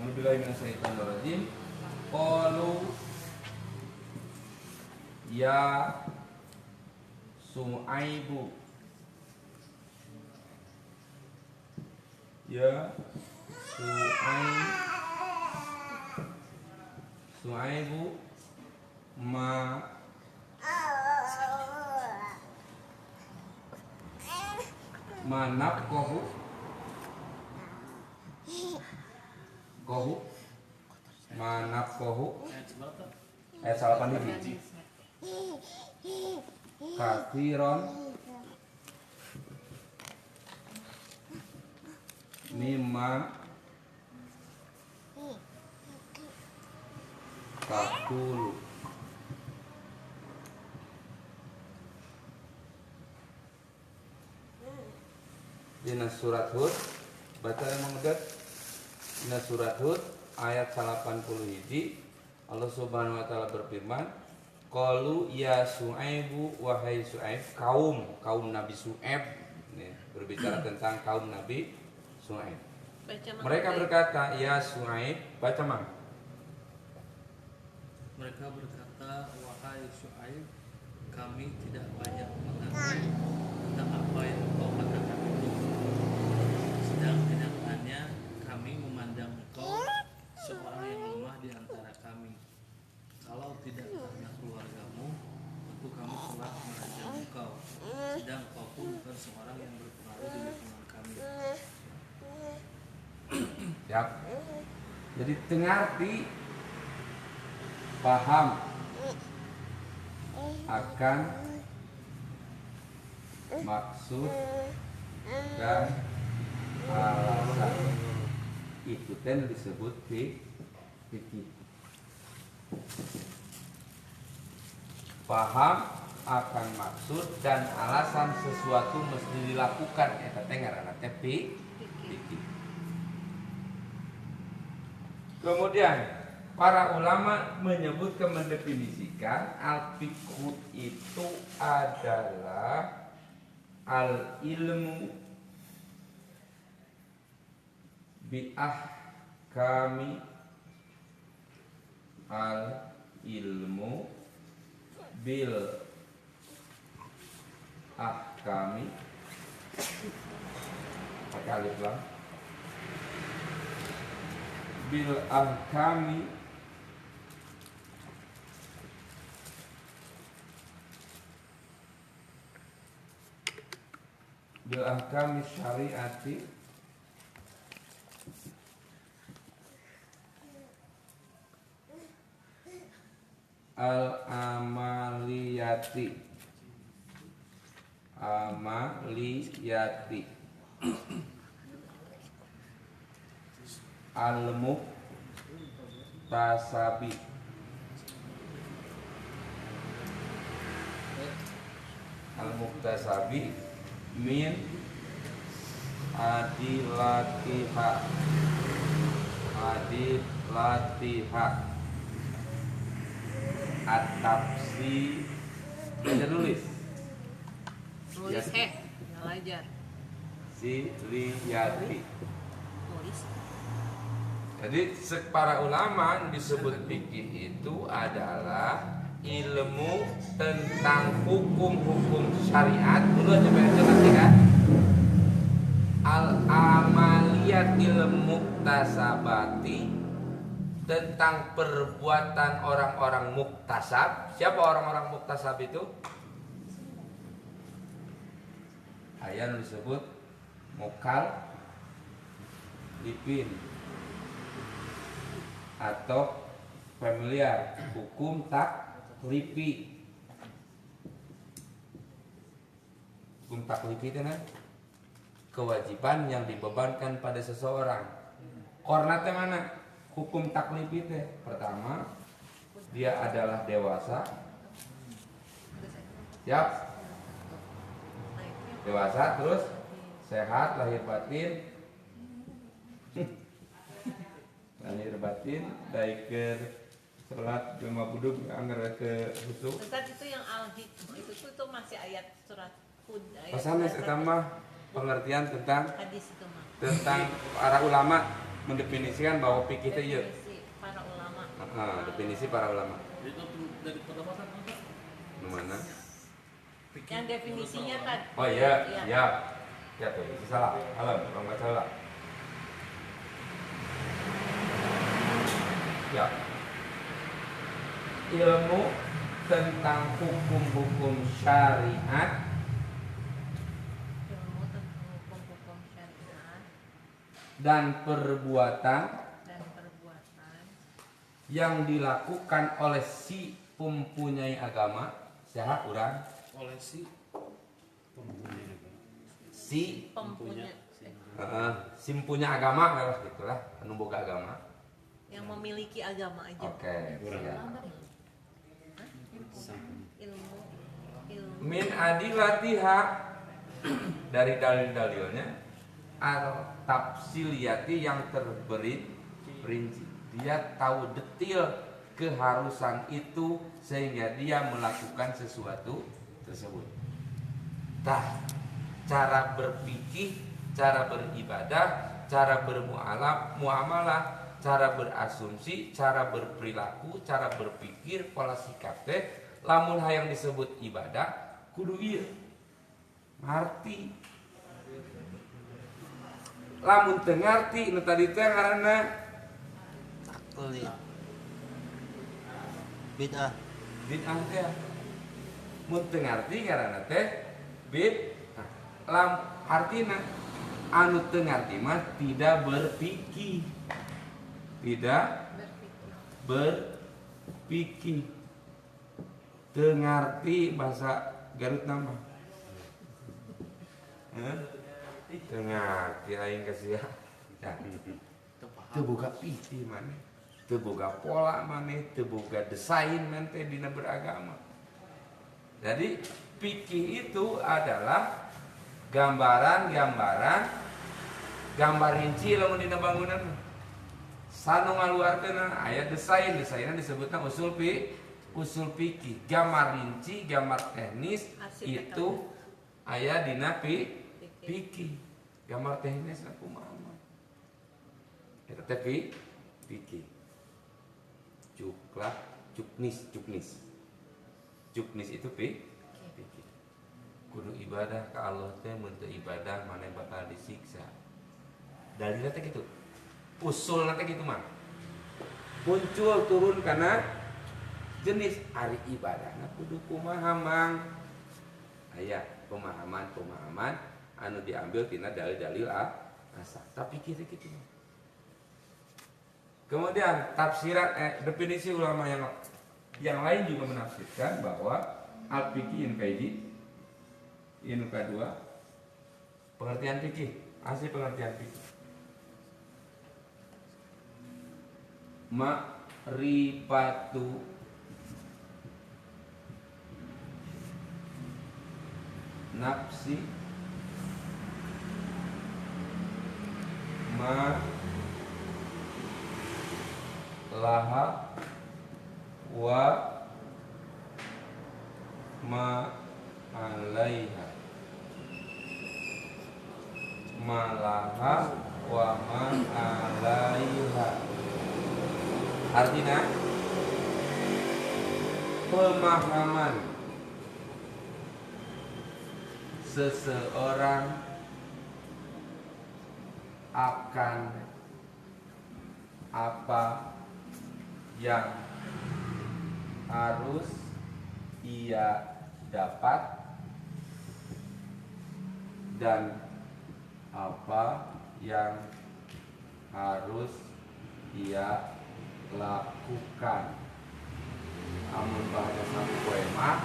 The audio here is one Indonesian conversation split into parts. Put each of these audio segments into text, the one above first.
A'udzubillahi minasyaitonir rajim. Qalu ya Su'aibu, ya Su'aibu manafqahu ayat 8 ini kathiron mimma taqulu. Dina surat Hud, baca yang mengedet. Dina surat Hud ayat 81 Allah Subhanahu wa taala berfirman, qalu ya Su'aibu, wahai Su'aib, kaum Nabi Su'aib, berbicara tentang kaum Nabi Su'aib. Mereka berkata, ya Su'aib, baca mang. Mereka berkata, wahai Su'aib, kami tidak banyak mengerti tentang apa yang engkau katakan itu. Sedang kenyataannya kami memandang engkau seorang yang lemah di antara kami. Kalau tidak karena keluargamu, tentu kami telah merajam engkau. Sedang kau pun bukan seorang yang berpengaruh di lingkungan kami. Ya. Jadi tengarti paham akan maksud dan alasan itu disebut fikih. Paham akan maksud dan alasan sesuatu mesti dilakukan eta teh ngaranna teh fikih. Kemudian para ulama menyebutkan, mendefinisikan al-fiqhu itu adalah al-ilmu bi'ahkami al-ilmu bil ahkami pakai alif lam bil ahkami bil ahkami syariati al-amaliyati al-muhtasabi min adilatiha at-tafsir. Baca tulis Nulis ngalajar. Siliyati. Nulis. Jadi para ulama disebut fikih itu adalah ilmu tentang hukum-hukum syariat. Dulu aja baca nanti kan. Al-amaliyatil muktasabati, tentang perbuatan orang-orang muktasab. Siapa orang-orang muktasab itu? Ayat disebut mukal lipin atau familiar, hukum taklifi. Hukum taklifi itu kan kewajiban yang dibebankan pada seseorang. Kornatnya mana? Hukum taklif itu pertama dia adalah dewasa, siap, dewasa, terus sehat lahir batin, daikir salat juma buduk anggar ke husuk. Ustaz, itu yang al-hikmah itu masih ayat surat Hud. Pasalnya pertama pengertian tentang Hadis itu mah. tentang para ulama mendefinisikan bahwa fikih itu ieu. Definisi para ulama. Definisi para ulama. Itu dari pendapatan apa? Nu mana? Yang definisinya kan. Oh iya, iya. Ya tuh, itu salah. Alam, orang baca salah. Ya. Ilmu tentang hukum-hukum syariat Ilmu tentang hukum-hukum syariat dan perbuatan dan perbuatan yang dilakukan oleh si mempunyai agama, siapa urang? Oleh si pempunya Si punya agama lah gitulah, anu boga agama. yang memiliki agama aja. Oke, siap. Ilmu Min adilatiha dari dalil-dalilnya al tafsiliyati yang terperinci. Dia tahu detail keharusan itu sehingga dia melakukan sesuatu tersebut. Cara berpikir, cara beribadah, cara bermuamalah, cara berasumsi, cara berperilaku, cara berpikir, pola sikap teh lamun hayang disebut ibadah kudu ieu. Ngarti. Lamun teu ngarti nu tadi teh ngaranna taklid bid'ah. bid'ah teh. Mun teu ngarti ngaranna teh bid'ah. Lam artina anu teu ngarti mah tidak berpikir. Tidak berpikir. Teu ngarti bahasa Garut nambah. Teu ngarti aing kasih ya. Teu boga pikir maneh. Teu boga pola maneh, teu boga desain maneh dina beragama. Jadi fikih itu adalah gambaran gambar rinci lamun dina bangunan. Sanu ngaluarkeun aya desainna disebutna usul fikih. Gambar rinci, gambar teknis Arsitek itu aya dina fikih. Gambar teknis kumaha mah. Eta teh fikih. Cuknis itu fikih. Kudu ibadah ka Allah teh mun teu ibadah maneh bakal disiksa. Dalilna teh kitu. Usulna teh kitu mah. Muncul turun kana jenis ari ibadahna kudu kumaha mang. Aya pemahaman anu diambil tina dalil-dalil asal. Tapi kitu mah. Kemudian tafsiran definisi ulama yang lain juga menafsirkan bahwa al-fiqih in kedua pengertian fikih, asli pengertian fikih. Ma'rifatu nafsi ma laha wa ma alaiha malaha wa ma alaiha. Artinya pemahaman seseorang akan apa yang harus ia dapat dan apa yang harus ia lakukan. Amun bahasa sami poema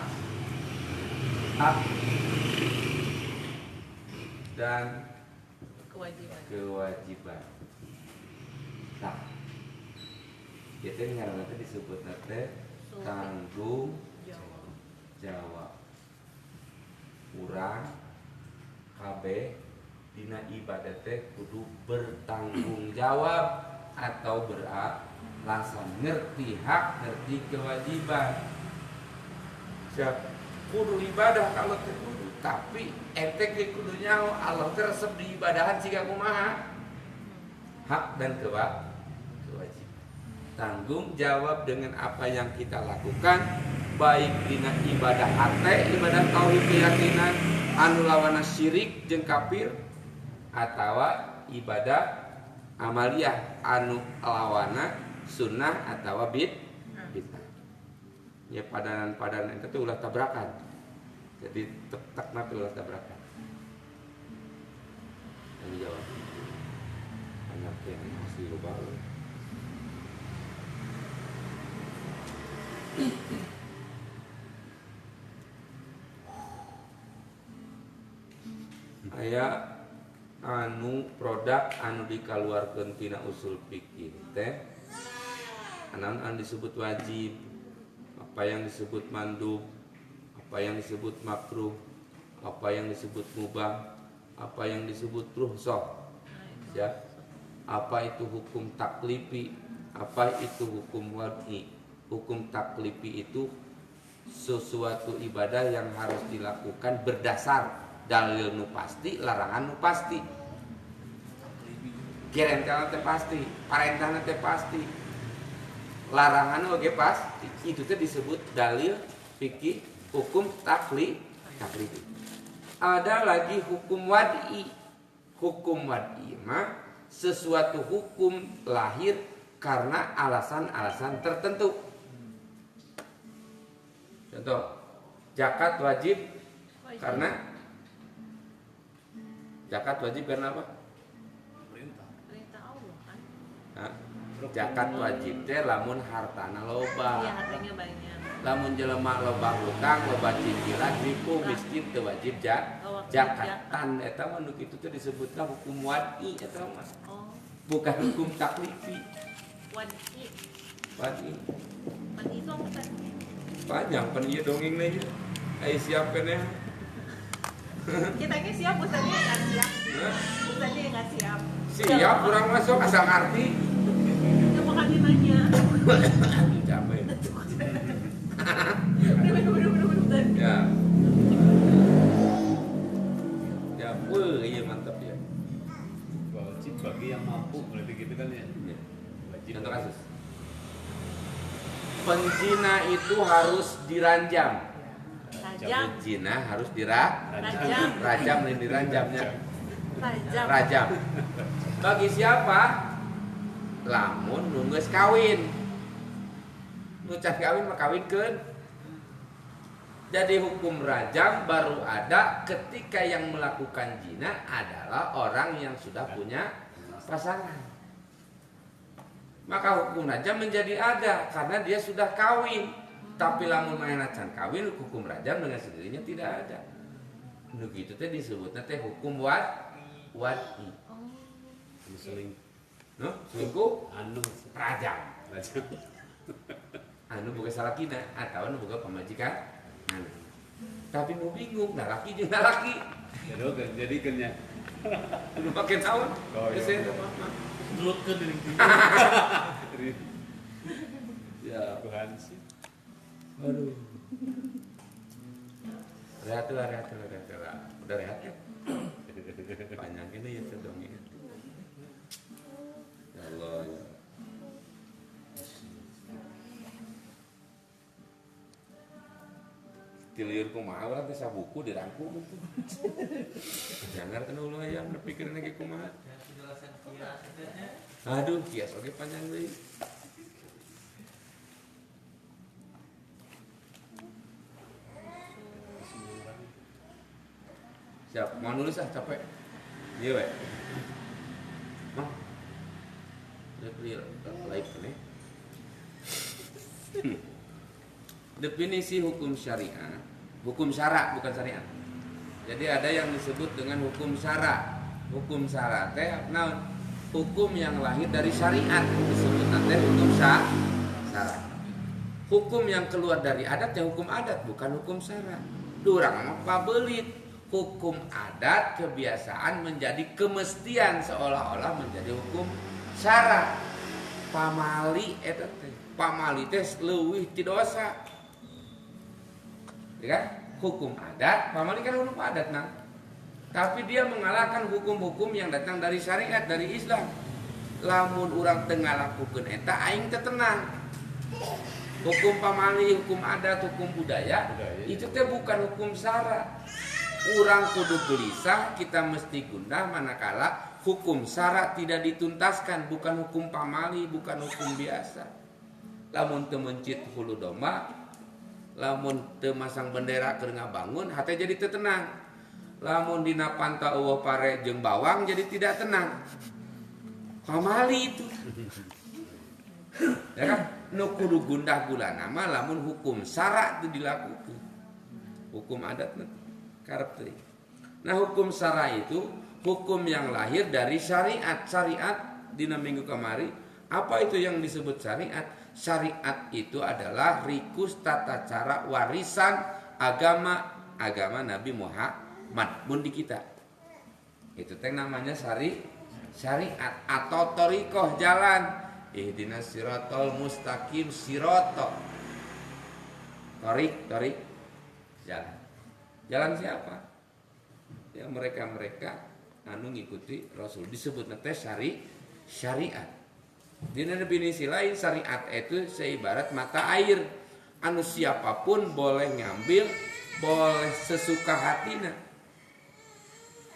hak dan kewajiban. Nah, kita ngaranna teh disebutna teh tanggung jawab. Urang kabeh dina ibadah teh kudu bertanggung jawab atau beralasan, ngerti hak, ngerti kewajiban. Siap kudu ibadah kalau teh kudu, tapi ente ge kudu nyaho Allah teh resep di ibadahan siga kumaha. hak dan kewajiban. Tanggung jawab dengan apa yang kita lakukan, baik dina ibadah hate, ibadah tauhid keyakinan anu lawana syirik jeung kafir, atawa ibadah amaliyah anu lawana sunnah atawa bid'ah. Ya padanan-padanan itu ulah tabrakan. Jadi tak ulah tabrakan. Yang jawab. Anak yang masih lupa. Aya anu produk anu dikaluarkeun tina usul fikih teh anu disebut wajib, apa yang disebut mandub, apa yang disebut makruh, apa yang disebut mubah, apa yang disebut rukhsah. Ya. Apa itu hukum taklifi, apa itu hukum wad'i. Hukum taklifi itu sesuatu ibadah yang harus dilakukan berdasar dalil nu pasti, larangan nu pasti. Gerentana teh pasti, parentahna teh pasti. Larangan oge pasti. Itu teh disebut dalil fikih hukum taklifi. Ada lagi hukum wad'i. Hukum wad'i mah sesuatu hukum lahir karena alasan-alasan tertentu. Contoh, zakat wajib karena apa? Perintah Allah kan. Hah? Zakat wajib teh lamun hartana loba. Iya, hartanya banyak. Lamun jelema loba hutang, loba cicilan, niku miskin teu wajib zakatan. Eta mah nu kitu teh disebutna hukum wad'i eta mah. Oh, Bukan hukum taklifi. wad'i. Wad'i. Wad'i itu apa kan? Panjang pan ieu dongeng na ieu. Ai siap keneh. Kita ini siap, ustaznya nggak siap. Ustaznya nggak siap. Siap kurang masuk asal ngarti. Itu makan dimanya. Capek. Bener. Ya. Ya, iya mantap ya. Wajib bagi yang mampu, berarti gitu kan ya. Wajib. Contoh kasus. Penzina itu harus diranjam. Rajam. Penzina harus Rajam. rajam lain diranjamnya. Rajam. Rajam. Bagi siapa? Lamun nu geus kawin. Nu can kawin mah kawinkeun. Jadi hukum rajam baru ada ketika yang melakukan zina adalah orang yang sudah punya pasangan. Maka hukum rajam menjadi ada karena dia sudah kawin. Tapi lamun maena can kawin, hukum rajam dengan sendirinya tidak ada. Nu kitu teh disebutna teh hukum wad'i. Selingkuh. No, selingkuh Anu rajam. rajam. Anu boga salakina atau anu boga pamajikan. Tapi nu bingung, laki jeung laki. Jadi kenya. Anu make naon? Oh, iya. Geus eta mah. Menurut ke diri Ya, Tuhan sih. aduh. Rehat lah. Udah rehat ya? Panjang ini ya sedongnya. Ya Allah. Ya. Tilir kumaha urang teh sabuku dirangkum itu. Jangan kan ulah aya nepikeun lagi kumaha. penjelasan kias sebenarnya. Aduh, kias oge panjang deui. Siap, mau nulis ah capek. Iya we. Mau. Udah live nih. Definisi hukum syariah, hukum syara bukan syariat. Jadi ada yang disebut dengan hukum syara. Hukum syara teh naon? Hukum yang lahir dari syariat disebut nanti hukum syara. Hukum yang keluar dari adat yang hukum adat bukan hukum syara. Durang apa belit? Hukum adat kebiasaan menjadi kemestian seolah-olah menjadi hukum syara. Pamali eta teh. Pamali teh leuwih ti dosa. Ya kan? Hukum adat, pamali kan hukum adat nah. Tapi dia mengalahkan hukum-hukum yang datang dari syariat, dari Islam. lamun urang teu ngalakukeun eta aing teu tenang. Hukum pamali, hukum adat, hukum budaya itu teh bukan hukum syara. Urang kudu gelisah, kita mesti gundah manakala hukum syara tidak dituntaskan, bukan hukum pamali, bukan hukum biasa. Lamun teu mencit hulu domba, lamun teu masang bendera keur ngabangun, hate jadi teu tenang. Lamun dina panta eueuh pare jeung bawang jadi tidak tenang. Pamali itu. Ya kan? Nu kudu gundah gulana mah lamun hukum syara teu dilakukeun. Hukum adat karep teuing. Nah, hukum syara itu hukum yang lahir dari syariat. Syariat dina minggu kamari, apa itu yang disebut syariat? Syariat itu adalah rikus tata cara warisan agama Nabi Muhammad mun di kita. Itu teh namanya syariat atau thariqah, jalan. Ihdinas siratal mustaqim, siratal. Thariq jalan. Jalan siapa? Ya mereka anu ngikuti Rasul, disebut teh syariat. Dina definisi lain syariat itu seibarat mata air. Anu siapapun boleh ngambil, boleh sesuka hatina.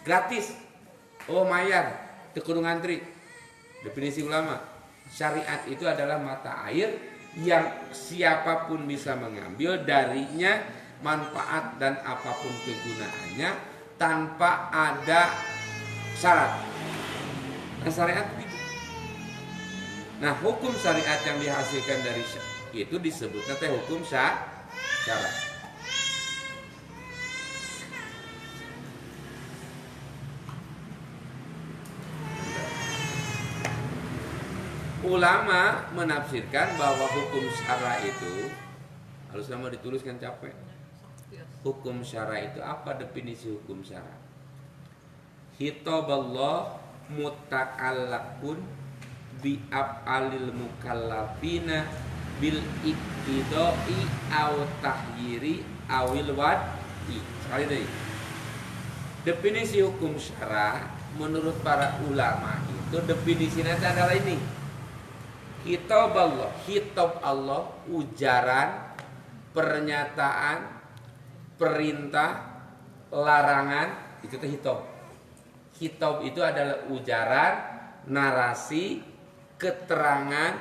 Gratis. Oh mayar, teu kudu ngantri. Definisi ulama, syariat itu adalah mata air yang siapapun bisa mengambil darinya manfaat dan apapun kegunaannya tanpa ada syarat. Nah, syariat itu. Nah, hukum syariat yang dihasilkan dari itu disebutnya teh hukum syarat. Ulama menafsirkan bahwa hukum syara itu harus nama dituliskan capek. Hukum syara itu apa definisi hukum syara? Hitaballah muta'allaqun bi af'alil mukallafina bil iktidai aw tahyiri awil wadi. Sekali lagi. Definisi hukum syara menurut para ulama itu definisinya adalah ini. Hitaballah, hitab Allah, ujaran, pernyataan, perintah, larangan, itu teh hitab. Hitab itu adalah ujaran, narasi, keterangan,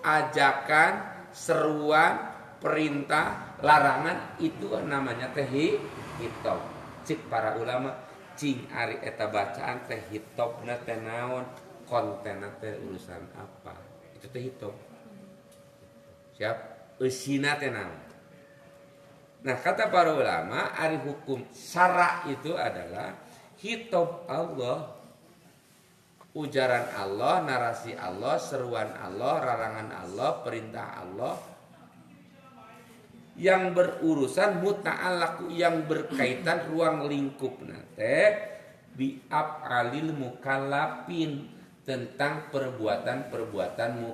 ajakan, seruan, perintah, larangan, itu namanya teh hitab. Cik para ulama, cing ari eta bacaan teh hitabna teh naon, kontenna teh urusan apa. Itu teh hitab. Siap? Eusina teh naon. Nah, kata para ulama, ari hukum syara itu adalah hitab Allah, ujaran Allah, narasi Allah, seruan Allah, larangan Allah, perintah Allah yang berurusan muta'allaq, yang berkaitan ruang lingkup nate bi af'alil mukallafin, tentang perbuatan-perbuatan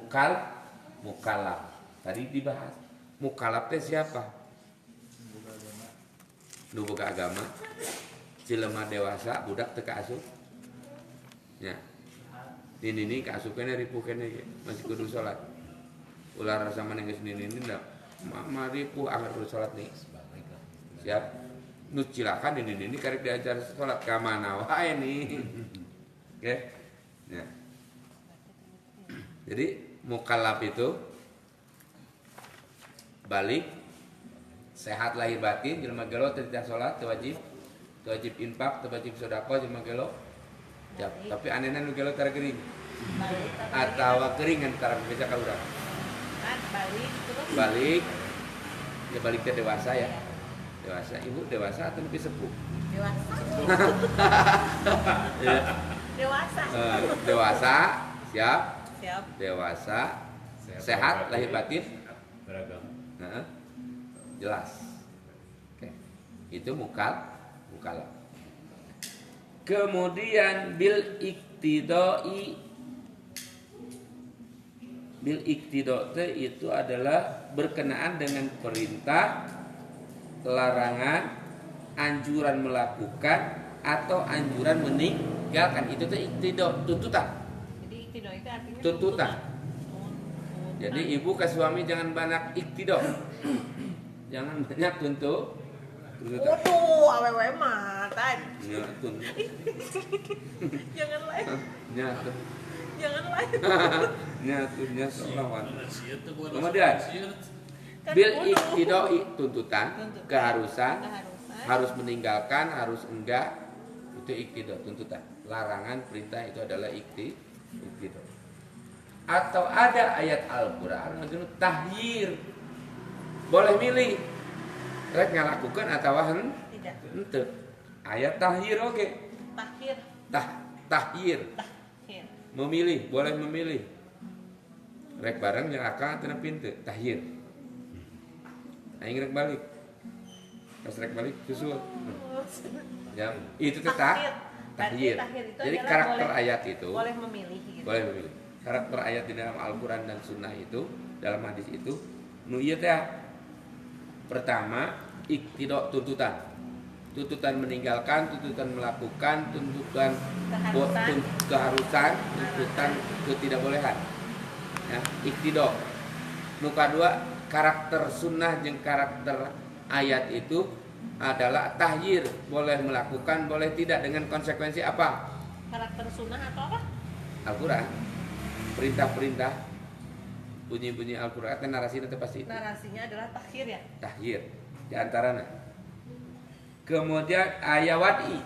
mukallaf. Tadi dibahas. Mukallaf teh siapa? Nu boga agama, jelema dewasa, budak teu kaasup. Ya. Ini kaasupkeun ripuh keneh masih kudu salat. Ulah rasa maneh geus nini da maripuh anggar kudu salat nih. Siap. Nu cilakan ini karek diajar salat ka mana wae nih. Oke. Ya. Jadi mukallaf itu balik sehat lahir batin, jelema gelo tidak salat teu wajib infak, teu wajib sedekah jelema gelo. Ya, tapi anehna nu gelo tara geuring. Atawa geuring antara beja ka urang. Balik terus. Balik. Ya balik teh dewasa ya. Dewasa, ibu dewasa atau lebih sepuh? Dewasa. Ya. Dewasa. Dewasa, siap. Siap. Dewasa, sehat lahir batin. Beragam. Jelas. Oke. Itu mukallaf. Kemudian bil iktidai itu adalah berkenaan dengan perintah, larangan, anjuran melakukan atau anjuran meninggalkan. Itu teh iktida, tuntutan. Jadi Iktido itu artinya tuntutan. Tuntutan. Jadi ibu ke suami jangan banyak iktido. Jangan banyak tuntutan. Waduh, awewe mah tadi. Ya, tuntut. Jangan lain. Ya, Jangan lain. ya, selawan. Siat tuh gua Kemudian, siat. Kan bil kudu. iktido tuntutan, Tuntutan. keharusan, Keharusan. harus meninggalkan, harus enggak, itu iktido tuntutan. Larangan, perintah itu adalah iktido. Atau ada ayat Al-Qur'an yang tahyir. Boleh milih. Rek ngalakukan atau Tidak. henteu. Ayat tahyir oke. Takhir. Tahyir. Takhir. Memilih, boleh memilih. Rek bareng yang akan teu pintu, tahyir. Aing rek balik. Pas rek balik susul. Ya, itu Takhir. tahyir. Takhir itu Jadi adalah karakter boleh- ayat itu Boleh memilih gitu. boleh memilih. Karakter ayat di dalam Al-Qur'an dan Sunnah itu, dalam hadis itu, nu ieu teh pertama, iktido tuntutan. Tuntutan meninggalkan, tuntutan melakukan, tuntutan keharusan, tuntutan ketidakbolehan. Ya, iktido. Nu kadua, karakter sunnah jeung karakter ayat itu adalah tahyir, boleh melakukan, boleh tidak dengan konsekuensi apa? Karakter sunnah atau apa? Al-Qur'an. Perintah-perintah bunyi-bunyi Al-Qur'an teh narasi teh pasti itu. Narasinya adalah takhir ya. Tahyir di antaranya. Kemudian ayat wadi.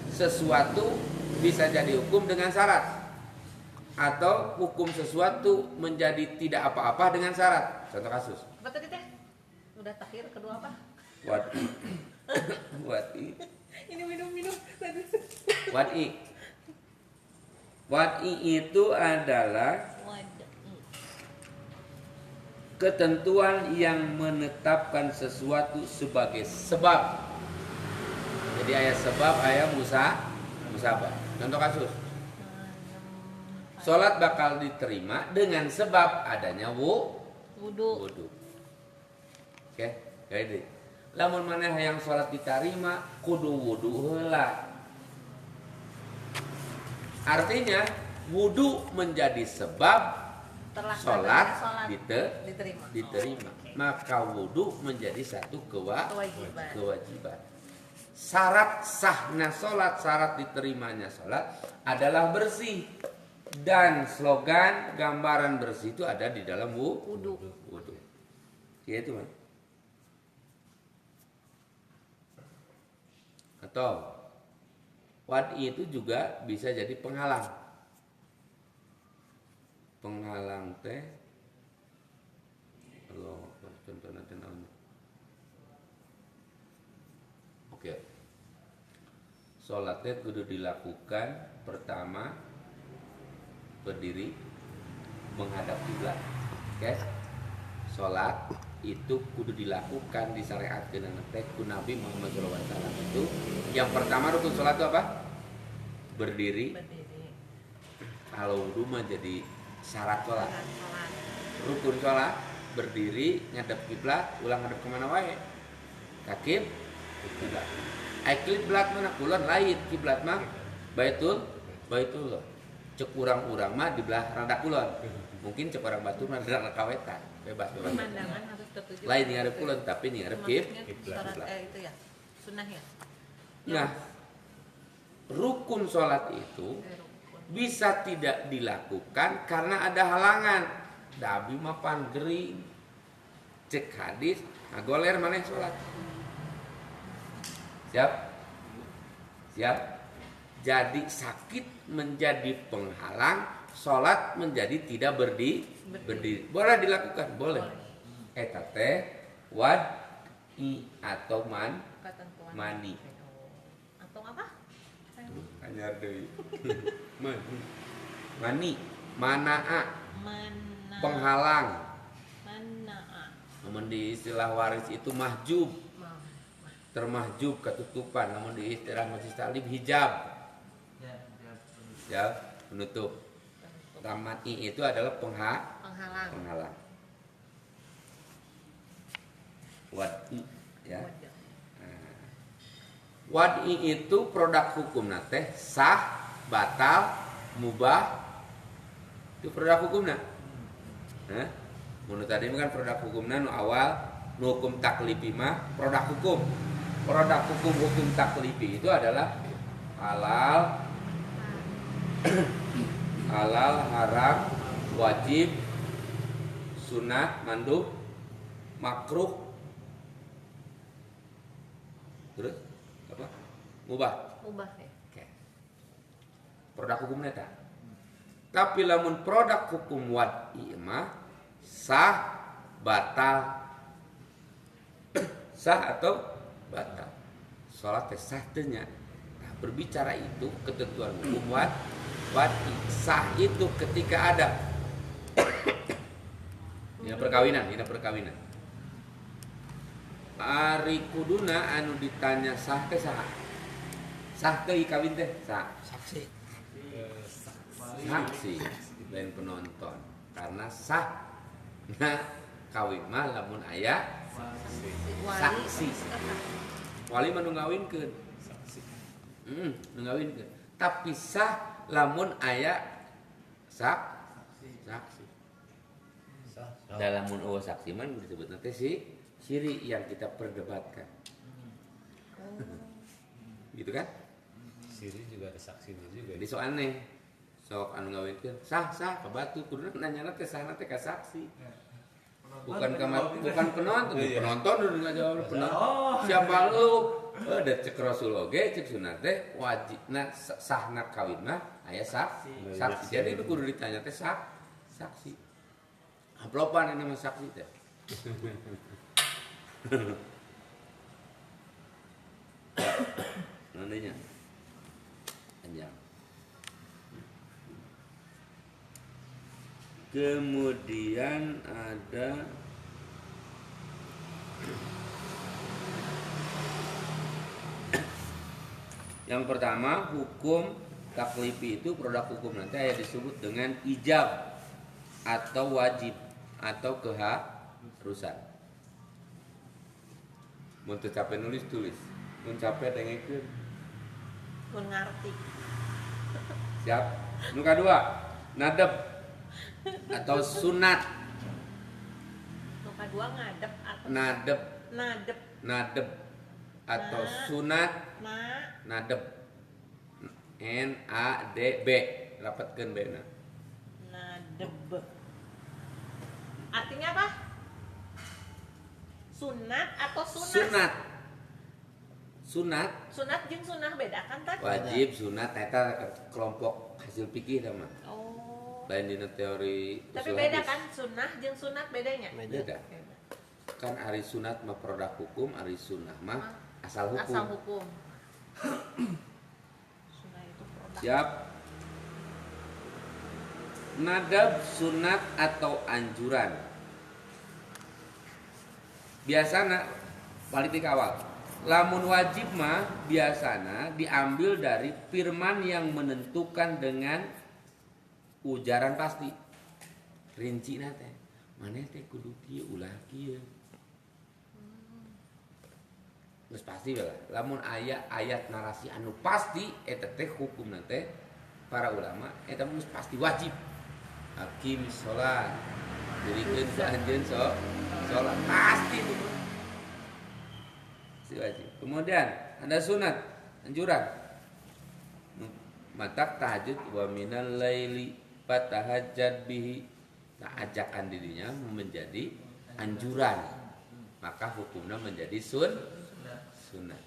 Sesuatu bisa jadi hukum dengan syarat. Atau hukum sesuatu menjadi tidak apa-apa dengan syarat. Contoh kasus. Apa tadi teh? Udah takhir, kedua apa? Wadi. Wadi. Ini minum. Wadi. Wadi itu adalah Waduh. ketentuan yang menetapkan sesuatu sebagai sebab. Jadi ayat sebab, ayat musabah. Contoh kasus. Salat bakal diterima dengan sebab adanya Wudu. wudu. Oke, jadi lamun maneh hayang salat diterima kudu wudu heula. Artinya wudu menjadi sebab salat diterima. diterima. Oh, oke. Maka wudu menjadi satu Kewajiban. kewajiban. Syarat sahnya salat, syarat diterimanya salat adalah bersih. Dan slogan gambaran bersih itu ada di dalam Wudu. wudu. Ya itu kan. Atau wadi itu juga bisa jadi penghalang. Penghalang teh kalau contoh nanti namanya. Oke. Salat teh kudu dilakukan pertama berdiri menghadap kiblat. Oke. Salat itu kudu dilakukan disyariatkeun teh ku Nabi Muhammad SAW itu. Yang pertama rukun salat itu apa? Berdiri. Kalau wudu mah jadi syarat salat. Rukun salat berdiri ngadep kiblat, ulang ngadep kemana wae? Ka kiblat. Ai kiblat mana kulon lain kiblat mah Baitullah. Cek urang-urang mah di belah rada kulon. Mungkin cek orang Batur mah rada kawetan, bebas. Pemandangan harus tertuju. Lain ngarep kulon tapi ngarep Maksudnya kiblat. itu ya. Sunnah ya. Nah, rukun salat itu bisa tidak dilakukan karena ada halangan. Dabi mah panggering. Cek hadis, ngagoler maneh salat. Siap? Jadi sakit menjadi penghalang, salat menjadi tidak berdiri. Boleh dilakukan, boleh. Eta teh wadi atau Ketentuan. mani. Atau apa? Anyar deui. Mani, manaa, Mana? penghalang. Mana? Namun di istilah waris itu mahjub, termahjub ketutupan. Namun di istilah majlis taklim hijab. Ya, penutup. Mani itu adalah Penghalang. Wadi, ya. Wadi itu produk hukum teh sah, batal, mubah, Itu produk hukumna. Hah? Menurut tadi kan produk hukumna nu awal nu hukum taklifi mah produk hukum. Produk hukum taklifi itu adalah halal, halal, haram, wajib, sunat, mandub, makruh, terus apa? Mubah. Ubah ya. Oke. Produk hukum neta. Tapi lamun produk hukum wad'i mah sah, batal, sah atau batal. Salat teh sah teu nya. Nah, berbicara itu ketentuan hukum wad'i sah itu ketika ada dina perkawinan. Ari kuduna anu ditanya sah teh saha? Sah teh kawin teh sah. Saksi. Saksi lain penonton karena sah. Nah, kawin mah lamun aya saksi. Wali mah nu ngawinkeun. Saksi. Nu ngawinkeun. Tapi sah lamun aya saksi. Sah. Dalam mun eueuh saksi mah disebut teh si ciri yang kita perdebatkan. Gitu kan? Siri juga ada saksinya juga. Jadi so aneh. Sok anu ngawinkeun sah kabatu kudu nanyana teh sahna teh ka saksi. Bukan penonton, penonton udah nggak jawab penonton. Siapa lu? Ada cek Rasul oge, cek sunat teh wajibna sahna kawin mah aya saksi. Jadi itu kudu ditanya teh saksi. Amplopan ini mah saksi teh. Nantinya panjang. Kemudian ada yang pertama, hukum taklifi itu produk hukum nanti ada disebut dengan ijab atau wajib atau keharusan. Mun teu capek nulis tulis, mun capek dengekeun. Mun ngarti. Siap. Nu kadua, nadab atau sunat. Nu kadua ngadep atau Nadab atau Na. sunat. na Nadab. NADB. Rapatkeun B-na. nadeb. Artinya apa? Sunat atau sunnah? Sunat. Sunat jeung sunnah beda kan tadi? Wajib, sunat eta kelompok hasil fikih sama. Oh. Lain dina teori Tapi usul beda hadis. kan sunah jeung sunat bedanya? Beda. Kan ari sunat mah produk hukum, ari sunnah mah asal hukum. Asal hukum. Sunah itu produk. Siap. Nadab, sunat atau anjuran. Biasana politik awal. Lamun wajib mah biasana diambil dari firman yang menentukan dengan ujaran pasti. Rinci teh. Maneh teh kudu kieu ulah kieu. Geus pasti bae. Lamun aya ayat narasi anu pasti eta teh hukum teh para ulama eta geus pasti wajib. Hakim sholat. Dirikeun ku anjeun sholat pasti itu. Si wajib. Kemudian ada sunat, anjuran. Matak tahajud wa minal laili fatahajjad bihi. Nah, ajakan dirinya menjadi anjuran. Maka hukumnya menjadi sunnah.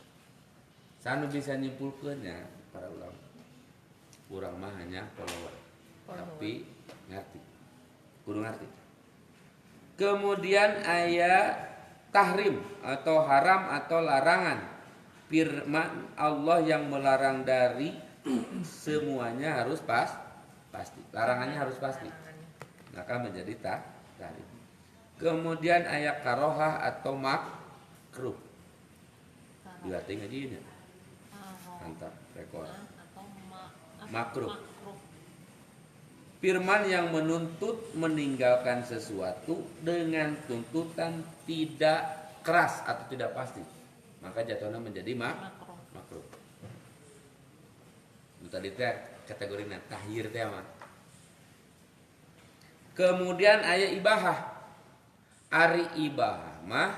Sanu bisa nyimpulkeunnya para ulama. Urang mah hanya follower. Tapi ngerti. Kudu ngerti. Kemudian ayat tahrim atau haram atau larangan. Firman Allah yang melarang dari semuanya harus pasti. Larangannya harus pasti. Maka menjadi tahrim. Kemudian ayat karohah atau makruh. Dilatih ngaji ini. Mantap, rekor. Makruh. Firman yang menuntut meninggalkan sesuatu dengan tuntutan tidak keras atau tidak pasti, maka jatuhnya menjadi makruh. Itu tadi teh kategorinya tahir teh mah. Kemudian aya ibahah. Ari ibahah mah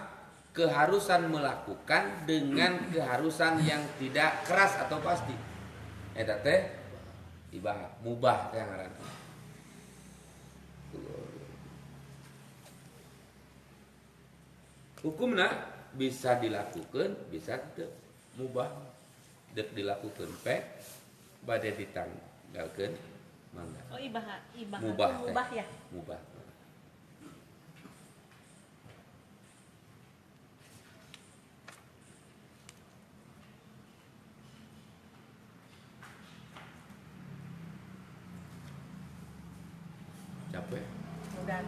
keharusan melakukan dengan keharusan yang tidak keras atau pasti. Eta teh ibahah, mubah teh ngaranna. Hukumna bisa dilakukan, bisa teu. Mubah dek dilakukan bade ditanggalkeun mangga. Oh ibah Mubah teh. mubah ya. Mubah. Capek. Udah.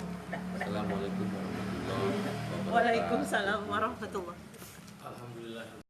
Assalamualaikum warahmatullahi wabarakatuh. Waalaikumsalam warahmatullahi